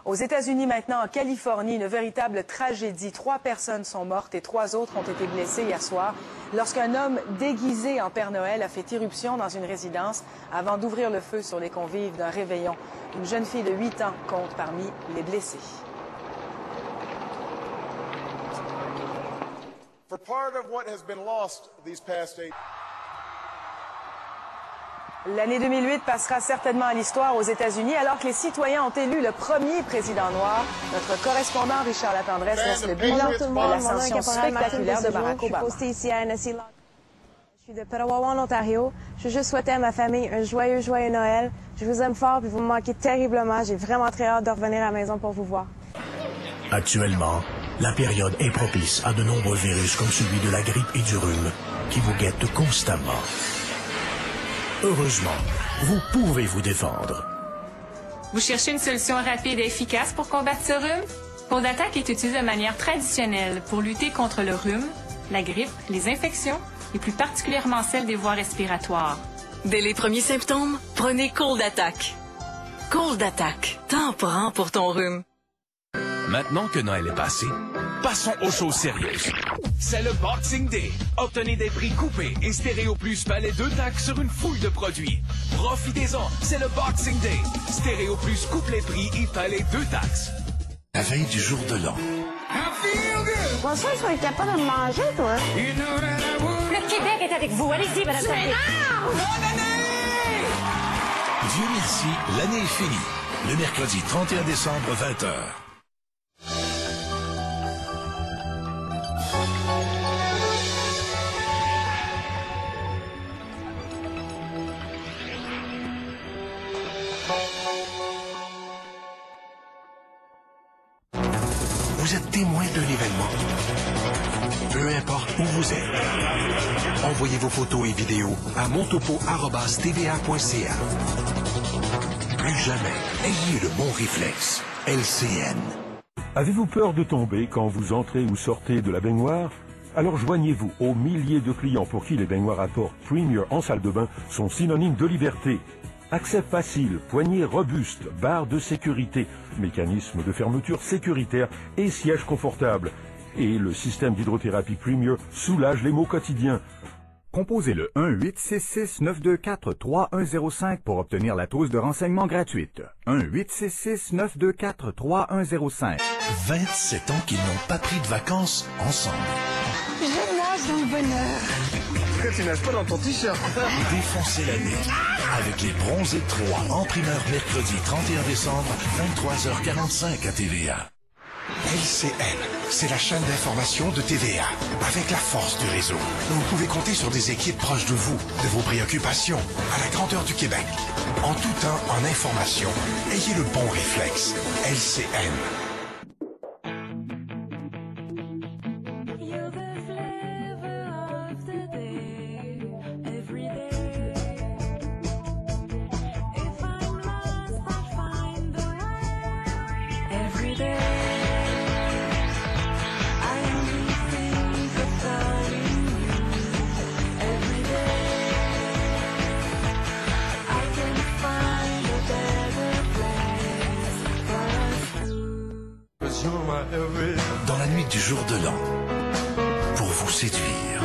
Aux États-Unis maintenant, en Californie, une véritable tragédie. 3 personnes sont mortes et 3 autres ont été blessées hier soir lorsqu'un homme déguisé en Père Noël a fait irruption dans une résidence avant d'ouvrir le feu sur les convives d'un réveillon. Une jeune fille de 8 ans compte parmi les blessés. For part of what has been lost these past 8 L'année 2008 passera certainement à l'histoire aux États-Unis alors que les citoyens ont élu le premier président noir. Notre correspondant Richard Latendresse laisse le bilan de l'ascension spectaculaire de Barack Obama. Je suis de Petawawa, en Ontario. Je veux juste souhaiter à ma famille un joyeux Noël. Je vous aime fort puis vous me manquez terriblement. J'ai vraiment très hâte de revenir à la maison pour vous voir. Actuellement, la période est propice à de nombreux virus comme celui de la grippe et du rhume qui vous guettent constamment. Heureusement, vous pouvez vous défendre. Vous cherchez une solution rapide et efficace pour combattre ce rhume? Cold Attack est utilisé de manière traditionnelle pour lutter contre le rhume, la grippe, les infections et plus particulièrement celles des voies respiratoires. Dès les premiers symptômes, prenez Cold Attack. Cold Attack, t'en prends pour ton rhume. Maintenant que Noël est passé, passons aux choses sérieuses. C'est le Boxing Day. Obtenez des prix coupés et Stéréo Plus balai 2 taxes sur une foule de produits. Profitez-en, c'est le Boxing Day. Stéréo Plus coupe les prix et balai 2 taxes. La veille du jour de l'an. Bon, ça, tu vas être capable de me manger, toi. Le Québec est avec vous. Allez-y, madame. Dieu merci, l'année est finie. Le mercredi 31 décembre, 20h. Vous êtes témoin d'un événement. Peu importe où vous êtes. Envoyez vos photos et vidéos à montopo@tva.ca. Plus jamais, ayez le bon réflexe. LCN. Avez-vous peur de tomber quand vous entrez ou sortez de la baignoire? Alors joignez-vous aux milliers de clients pour qui les baignoires à port Premier en salle de bain sont synonymes de liberté. Accès facile, poignées robustes, barres de sécurité, mécanisme de fermeture sécuritaire et sièges confortables. Et le système d'hydrothérapie Premier soulage les maux quotidiens. Composez le 1-866-924-3105 pour obtenir la trousse de renseignement gratuite. 1-866-924-3105. 27 ans qu'ils n'ont pas pris de vacances ensemble. Je nage dans le bonheur. Pourquoi tu nages pas dans ton t-shirt? Défoncez l'année avec les Bronzés 3 en primeur mercredi 31 décembre, 23h45 à TVA. LCN, c'est la chaîne d'information de TVA. Avec la force du réseau, vous pouvez compter sur des équipes proches de vous, de vos préoccupations, à la grandeur du Québec. En tout temps, en information, ayez le bon réflexe. LCN. Dans la nuit du jour de l'an, pour vous séduire.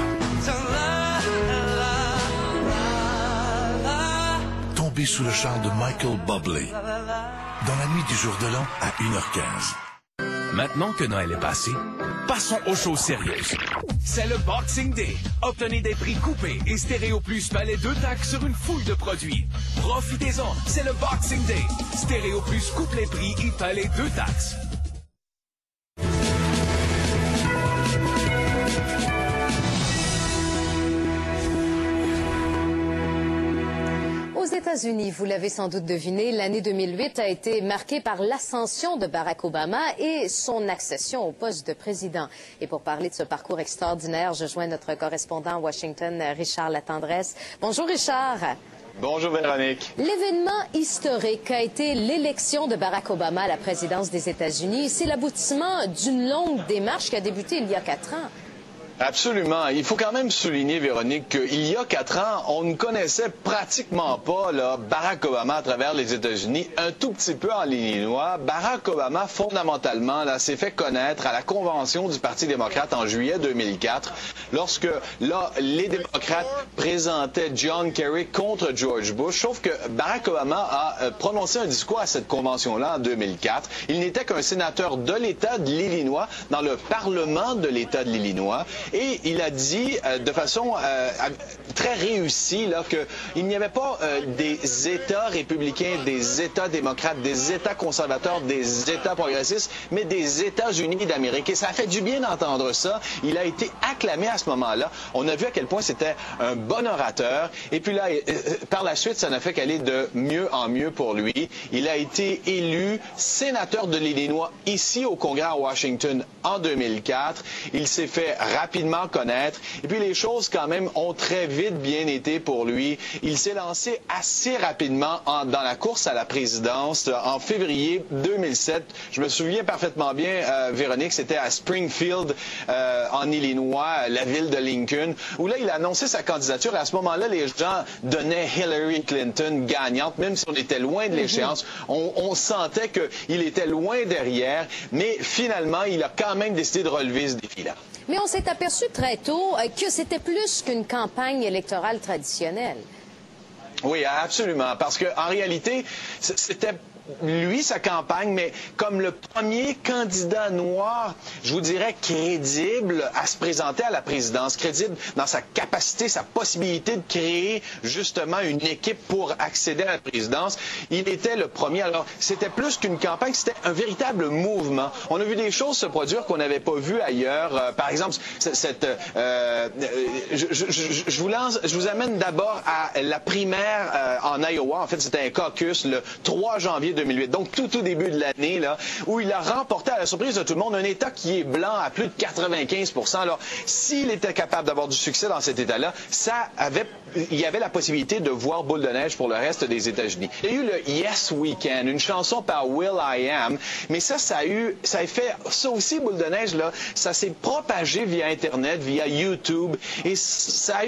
Tombez sous le charme de Michael Bublé. Dans la nuit du jour de l'an à 1h15. Maintenant que Noël est passé, passons aux choses sérieuses. C'est le Boxing Day. Obtenez des prix coupés et Stéréo Plus balai 2 taxes sur une foule de produits. Profitez-en, c'est le Boxing Day. Stéréo Plus coupe les prix et balai 2 taxes. Aux États-Unis, vous l'avez sans doute deviné, l'année 2008 a été marquée par l'ascension de Barack Obama et son accession au poste de président. Et pour parler de ce parcours extraordinaire, je joins notre correspondant à Washington, Richard Latendresse. Bonjour Richard. Bonjour Véronique. L'événement historique a été l'élection de Barack Obama à la présidence des États-Unis. C'est l'aboutissement d'une longue démarche qui a débuté il y a 4 ans. Absolument. Il faut quand même souligner, Véronique, qu'il y a 4 ans, on ne connaissait pratiquement pas là, Barack Obama à travers les États-Unis, un tout petit peu en Illinois. Barack Obama, fondamentalement, là, s'est fait connaître à la convention du Parti démocrate en juillet 2004, lorsque là, les démocrates présentaient John Kerry contre George Bush. Sauf que Barack Obama a prononcé un discours à cette convention-là en 2004. Il n'était qu'un sénateur de l'État de l'Illinois, dans le Parlement de l'État de l'Illinois. Et il a dit de façon très réussie qu'il n'y avait pas des États républicains, des États démocrates, des États conservateurs, des États progressistes, mais des États-Unis d'Amérique. Et ça a fait du bien d'entendre ça. Il a été acclamé à ce moment-là. On a vu à quel point c'était un bon orateur. Et puis là, par la suite, ça n'a fait qu'aller de mieux en mieux pour lui. Il a été élu sénateur de l'Illinois ici au Congrès à Washington en 2004. Il s'est fait rapidement connaître. Et puis les choses quand même ont très vite bien été pour lui. Il s'est lancé assez rapidement dans la course à la présidence en février 2007. Je me souviens parfaitement bien, Véronique, c'était à Springfield, en Illinois, la ville de Lincoln, où là, il a annoncé sa candidature. Et à ce moment-là, les gens donnaient Hillary Clinton gagnante, même si on était loin de l'échéance. On sentait qu'il était loin derrière, mais finalement, il a quand même décidé de relever ce défi-là. Mais on s'est aperçu très tôt que c'était plus qu'une campagne électorale traditionnelle. Oui, absolument, parce qu'en réalité, c'était lui, sa campagne, mais comme le premier candidat noir, je vous dirais, crédible à se présenter à la présidence, crédible dans sa capacité, sa possibilité de créer justement une équipe pour accéder à la présidence. Il était le premier. Alors, c'était plus qu'une campagne, c'était un véritable mouvement. On a vu des choses se produire qu'on n'avait pas vues ailleurs. Par exemple, je vous amène d'abord à la primaire en Iowa. En fait, c'était un caucus le 3 janvier 2008, donc tout au début de l'année, là, où il a remporté à la surprise de tout le monde un État qui est blanc à plus de 95%. Alors, s'il était capable d'avoir du succès dans cet État-là, il y avait la possibilité de voir boule de neige pour le reste des États-Unis. Il y a eu le Yes Weekend, une chanson par Will I Am, mais ça a fait ça aussi, boule de neige, là, ça s'est propagé via Internet, via YouTube, et ça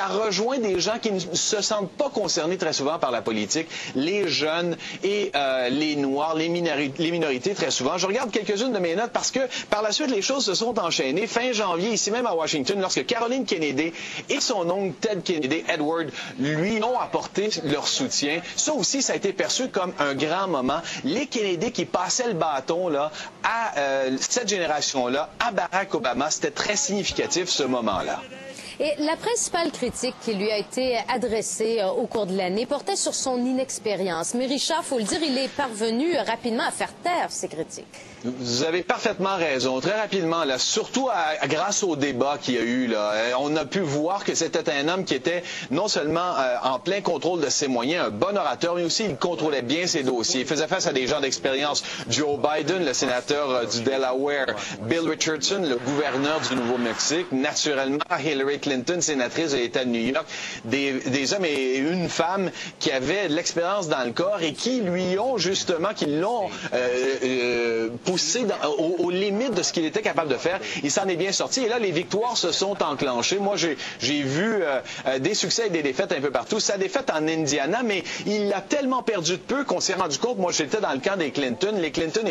rejoint des gens qui ne se sentent pas concernés très souvent par la politique, les jeunes et les Noirs, les minorités très souvent. Je regarde quelques-unes de mes notes parce que par la suite, les choses se sont enchaînées. Fin janvier, ici même à Washington, lorsque Caroline Kennedy et son oncle Ted Kennedy, Edward, lui ont apporté leur soutien. Ça aussi, ça a été perçu comme un grand moment. Les Kennedy qui passaient le bâton là, à cette génération-là, à Barack Obama, c'était très significatif ce moment-là. Et la principale critique qui lui a été adressée au cours de l'année portait sur son inexpérience. Mais Richard, il faut le dire, il est parvenu rapidement à faire taire ces critiques. Vous avez parfaitement raison. Très rapidement, là, surtout grâce au débat qu'il y a eu, là, on a pu voir que c'était un homme qui était non seulement en plein contrôle de ses moyens, un bon orateur, mais aussi il contrôlait bien ses dossiers. Il faisait face à des gens d'expérience. Joe Biden, le sénateur du Delaware, Bill Richardson, le gouverneur du Nouveau-Mexique, naturellement Hillary Clinton, sénatrice de l'État de New York, des hommes et une femme qui avaient de l'expérience dans le corps et qui lui ont justement, qui l'ont poussé aux limites de ce qu'il était capable de faire. Il s'en est bien sorti. Et là, les victoires se sont enclenchées. Moi, j'ai vu des succès et des défaites un peu partout. Sa défaite en Indiana, mais il a tellement perdu de peu qu'on s'est rendu compte. Moi, j'étais dans le camp des Clinton. Les Clinton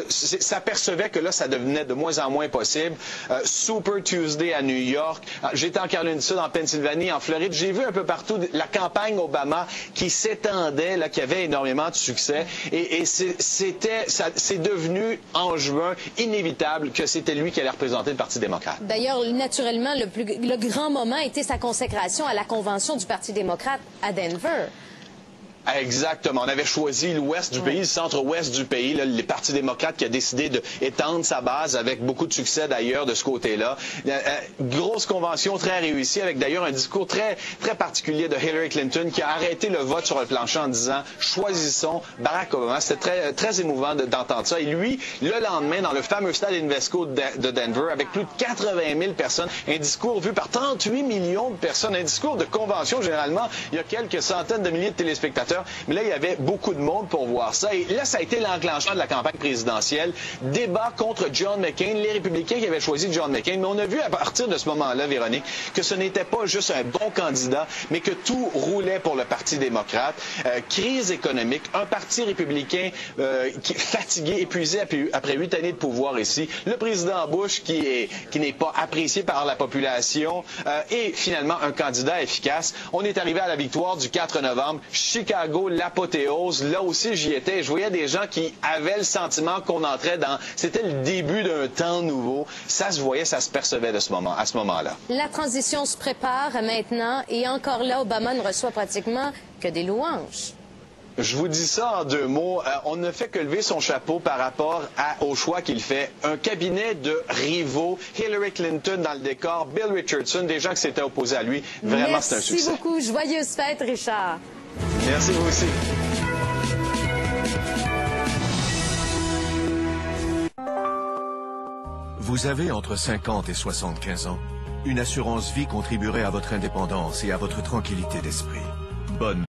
s'apercevaient que là, ça devenait de moins en moins possible. Super Tuesday à New York. J'étais en Caroline du Sud, en Pennsylvanie, en Floride. J'ai vu un peu partout la campagne Obama qui s'étendait, là, qui avait énormément de succès. Et c'est devenu en juin inévitable que c'était lui qui allait représenter le Parti démocrate. D'ailleurs, naturellement, le grand moment était sa consécration à la convention du Parti démocrate à Denver. Exactement. On avait choisi l'ouest du pays, le centre-ouest du pays, là, le Parti démocrate qui a décidé d'étendre sa base avec beaucoup de succès d'ailleurs de ce côté-là. Grosse convention très réussie avec d'ailleurs un discours très, très particulier de Hillary Clinton qui a arrêté le vote sur le plancher en disant « Choisissons Barack Obama ». C'était très, très émouvant d'entendre ça. Et lui, le lendemain, dans le fameux stade Invesco de Denver, avec plus de 80 000 personnes, un discours vu par 38 millions de personnes, un discours de convention, généralement, il y a quelques centaines de milliers de téléspectateurs. spectateurs. Mais là, il y avait beaucoup de monde pour voir ça. Et là, ça a été l'enclenchement de la campagne présidentielle. Débat contre John McCain, les républicains qui avaient choisi John McCain. Mais on a vu à partir de ce moment-là, Véronique, que ce n'était pas juste un bon candidat, mais que tout roulait pour le Parti démocrate. Crise économique, un parti républicain qui est fatigué, épuisé après 8 années de pouvoir ici. Le président Bush qui n'est pas apprécié par la population et finalement un candidat efficace. On est arrivé à la victoire du 4 novembre. Chicago, l'apothéose. Là aussi, j'y étais. Je voyais des gens qui avaient le sentiment qu'on entrait dans... C'était le début d'un temps nouveau. Ça se voyait, ça se percevait à ce moment-là. La transition se prépare maintenant et encore là, Obama ne reçoit pratiquement que des louanges. Je vous dis ça en 2 mots. On ne fait que lever son chapeau par rapport au choix qu'il fait. Un cabinet de rivaux, Hillary Clinton dans le décor, Bill Richardson, des gens qui s'étaient opposés à lui. Vraiment, c'est un succès. Merci beaucoup. Joyeuse fête, Richard. Merci, vous aussi. Vous avez entre 50 et 75 ans. Une assurance vie contribuerait à votre indépendance et à votre tranquillité d'esprit. Bonne